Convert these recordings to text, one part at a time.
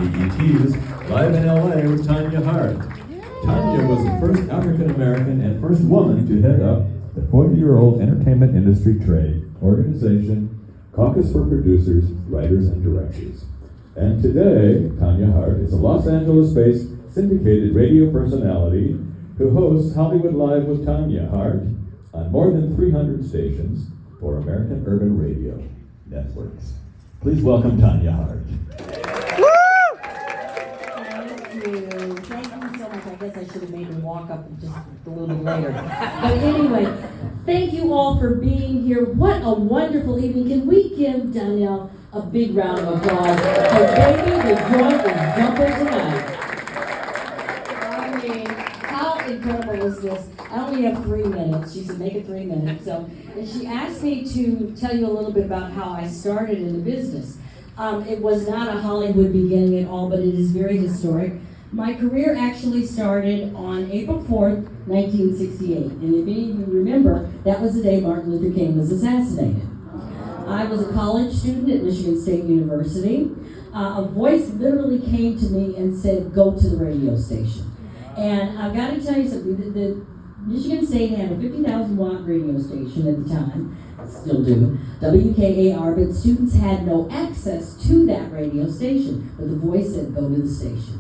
BET's Live in LA with Tanya Hart. Tanya was the first African American and first woman to head up the 40-year-old entertainment industry trade organization, Caucus for Producers, Writers, and Directors. And today, Tanya Hart is a Los Angeles-based syndicated radio personality who hosts Hollywood Live with Tanya Hart on more than 300 stations for American Urban Radio Networks. Please welcome Tanya Hart. Thank you so much. I guess I should have made her walk up just a little bit later. But anyway, thank you all for being here. What a wonderful evening. Can we give Danielle a big round of applause? Because baby, the joint is jumping tonight. I mean, how incredible is this? I only have 3 minutes. She said, make it 3 minutes. So, and she asked me to tell you a little bit about how I started in the business. It was not a Hollywood beginning at all, but it is very historic. My career actually started on April 4th, 1968. And if any of you remember, that was the day Martin Luther King was assassinated. I was a college student at Michigan State University. A voice literally came to me and said, go to the radio station. And I've got to tell you something, the Michigan State had a 50,000 watt radio station at the time, still do, WKAR, but students had no access to that radio station. But the voice said, go to the station.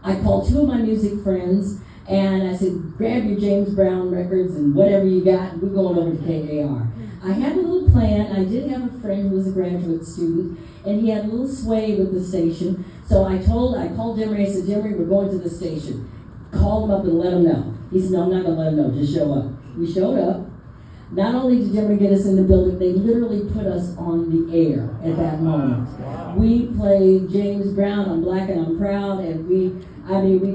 I called 2 of my music friends and I said, grab your James Brown records and whatever you got, we're going over to KAR. I had a little plan. I did have a friend who was a graduate student, and he had a little sway with the station. So I called Demery. I said, Demery, we're going to the station. Call him up and let him know. He said, no, I'm not going to let him know. Just show up. We showed up. Not only did Demery get us in the building, they literally put us on the air at that moment. We played James Brown, I'm Black and I'm Proud, and we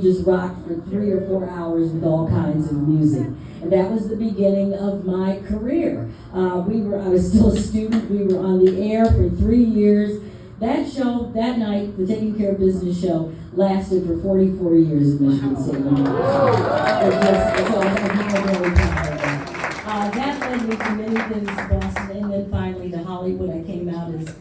just rocked for 3 or 4 hours with all kinds of music. And that was the beginning of my career. I was still a student. We were on the air for 3 years. That show, that night, the Taking Care of Business show, lasted for 44 years at Michigan State University. That led me to many things in Boston, and then finally to Hollywood. I came out, as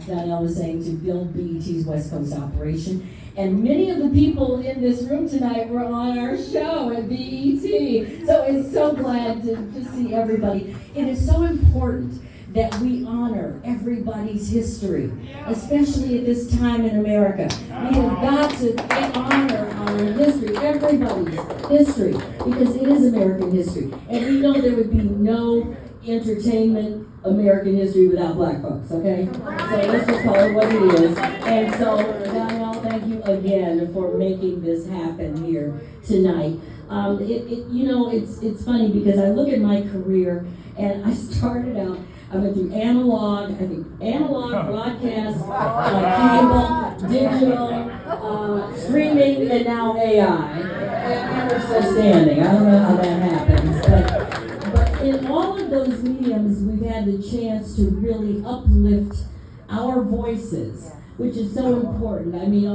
Danielle was saying, to build BET's West Coast operation. And many of the people in this room tonight were on our show at BET. So it's so glad to see everybody. It is so important that we honor everybody's history, especially at this time in America. We have got to honor our history, everybody's history, because it is American history. And we know there would be no entertainment American history without black folks, okay? So let's just call it what it is. And so, Danielle, thank you again for making this happen here tonight. It's funny because I look at my career and I started out, I went through analog, broadcast, cable, digital, streaming, and now AI. And we're still standing. I don't know how that happens, but in all of those mediums, we've had the chance to really uplift our voices, which is so important. I mean,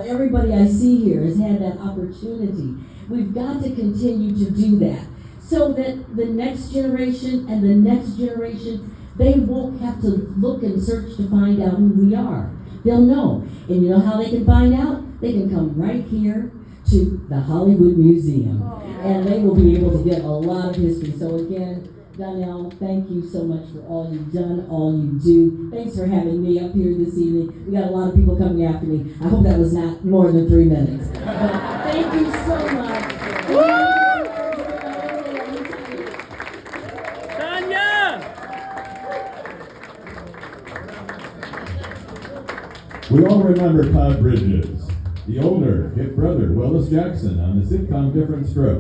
everybody I see here has had that opportunity. We've got to continue to do that, so that the next generation and the next generation, they won't have to look and search to find out who we are. They'll know. And you know how they can find out? They can come right here to the Hollywood Museum. And they will be able to get a lot of history. So again, Danielle, thank you so much for all you've done, all you do. Thanks for having me up here this evening. We got a lot of people coming after me. I hope that was not more than 3 minutes. But thank you so much. We all remember Todd Bridges, the older hit brother Willis Jackson on the sitcom Different Strokes.